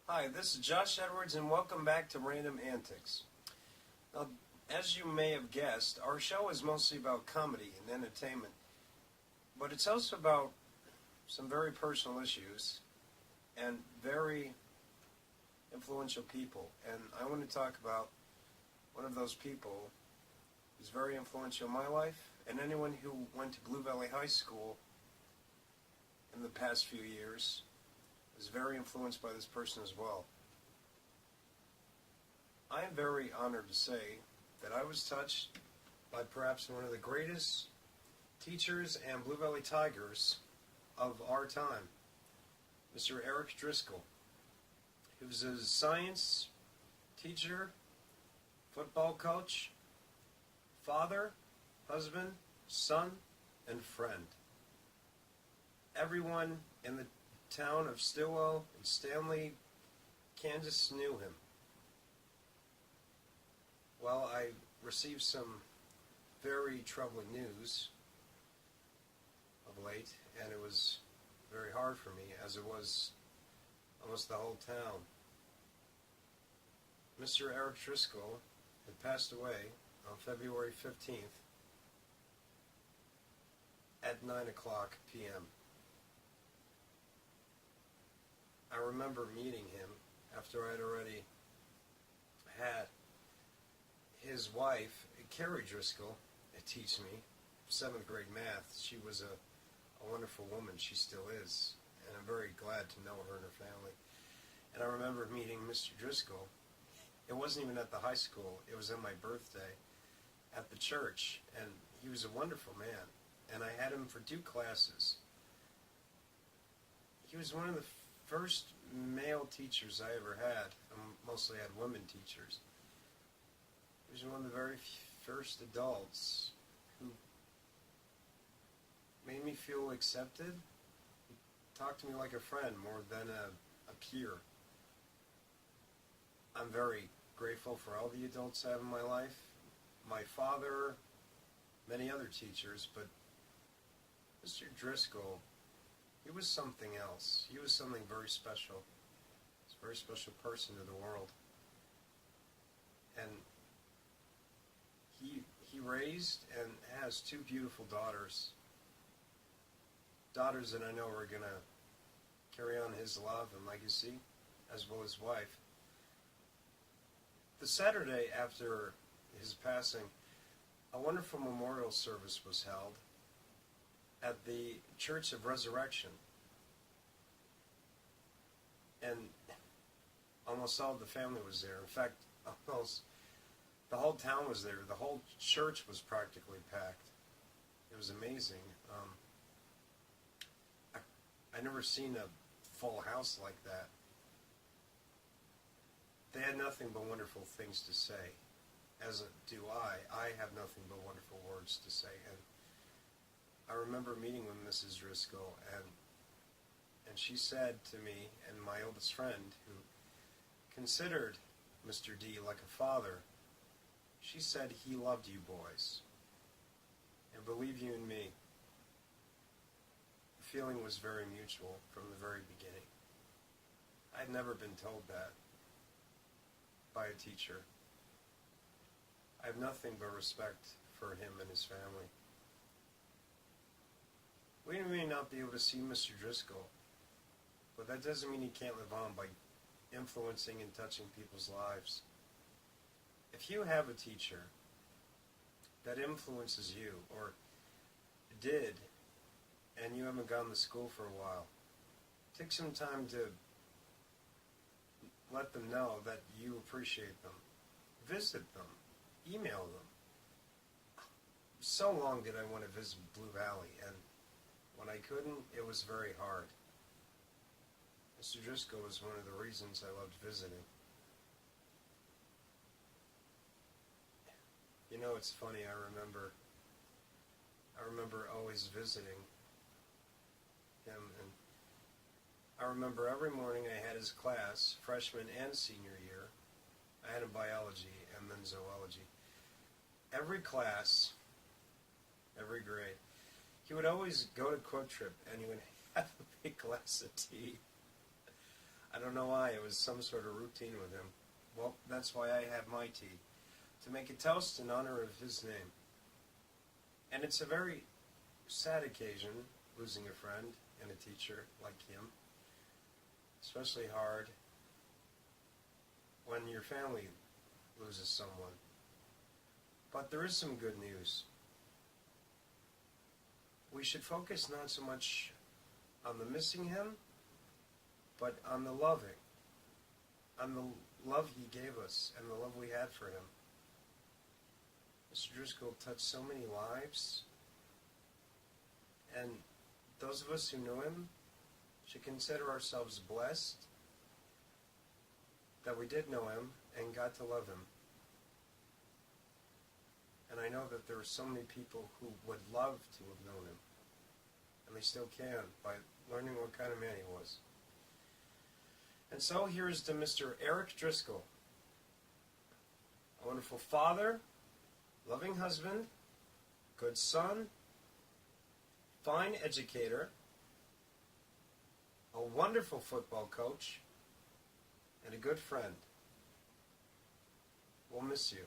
Hi, this is Josh Edwards, and welcome back to Random Antics. Now, as you may have guessed, our show is mostly about comedy and entertainment, but it's also about some very personal issues and very influential people. And I want to talk about one of those people who's very influential in my life, and anyone who went to Blue Valley High School in the past few years is very influenced by this person as well. I am very honored to say that I was touched by perhaps one of the greatest teachers and Blue Valley Tigers of our time, Mr. Eric Driscoll. He was a science teacher, football coach, father, husband, son, and friend. Everyone in the town of Stillwell and Stanley, Kansas knew him. Well, I received some very troubling news of late, and it was very hard for me, as it was almost the whole town. Mr. Eric Driscoll had passed away on February 15th at 9 o'clock p.m. I remember meeting him after I'd already had his wife, Carrie Driscoll, teach me 7th grade math. She was a wonderful woman. She still is. And I'm very glad to know her and her family. And I remember meeting Mr. Driscoll. It wasn't even at the high school. It was on my birthday at the church. And he was a wonderful man. And I had him for 2 classes. He was one of the first male teachers I ever had. I mostly had women teachers. He was one of the very first adults who made me feel accepted. He talked to me like a friend more than a peer. I'm very grateful for all the adults I have in my life. My father, many other teachers, but Mr. Driscoll, he was something else. He was something very special. He's a very special person to the world. And he raised and has 2 beautiful daughters. Daughters that I know are going to carry on his love and legacy, as well as his wife. The Saturday after his passing, a wonderful memorial service was held at the Church of Resurrection. And almost all of the family was there. In fact, almost the whole town was there. The whole church was practically packed. It was amazing. I never seen a full house like that. They had nothing but wonderful things to say, as do I. I have nothing but wonderful words to say. And I remember meeting with Mrs. Driscoll, and she said to me and my oldest friend, who considered Mr. D like a father, she said he loved you boys and believed you in me. The feeling was very mutual from the very beginning. I'd never been told that by a teacher. I have nothing but respect for him and his family. We may not be able to see Mr. Driscoll, but that doesn't mean he can't live on by influencing and touching people's lives. If you have a teacher that influences you, or did, and you haven't gone to school for a while, take some time to let them know that you appreciate them. Visit them. Email them. So long did I want to visit Blue Valley, and when I couldn't, it was very hard. Mr. Driscoll was one of the reasons I loved visiting. You know, it's funny, I remember always visiting him, and I remember every morning I had his class, freshman and senior year. I had in biology and then zoology. Every class, every grade, he would always go to Quick Trip, and he would have a big glass of tea. I don't know why. It was some sort of routine with him. Well, that's why I have my tea, to make a toast in honor of his name. And it's a very sad occasion, losing a friend and a teacher like him. Especially hard when your family loses someone. But there is some good news. We should focus not so much on the missing him, but on the loving, on the love he gave us and the love we had for him. Mr. Driscoll touched so many lives, and those of us who knew him should consider ourselves blessed that we did know him and got to love him. And I know that there are so many people who would love to have known him, and they still can by learning what kind of man he was. And so here's to Mr. Eric Driscoll, a wonderful father, loving husband, good son, fine educator, a wonderful football coach, and a good friend. We'll miss you.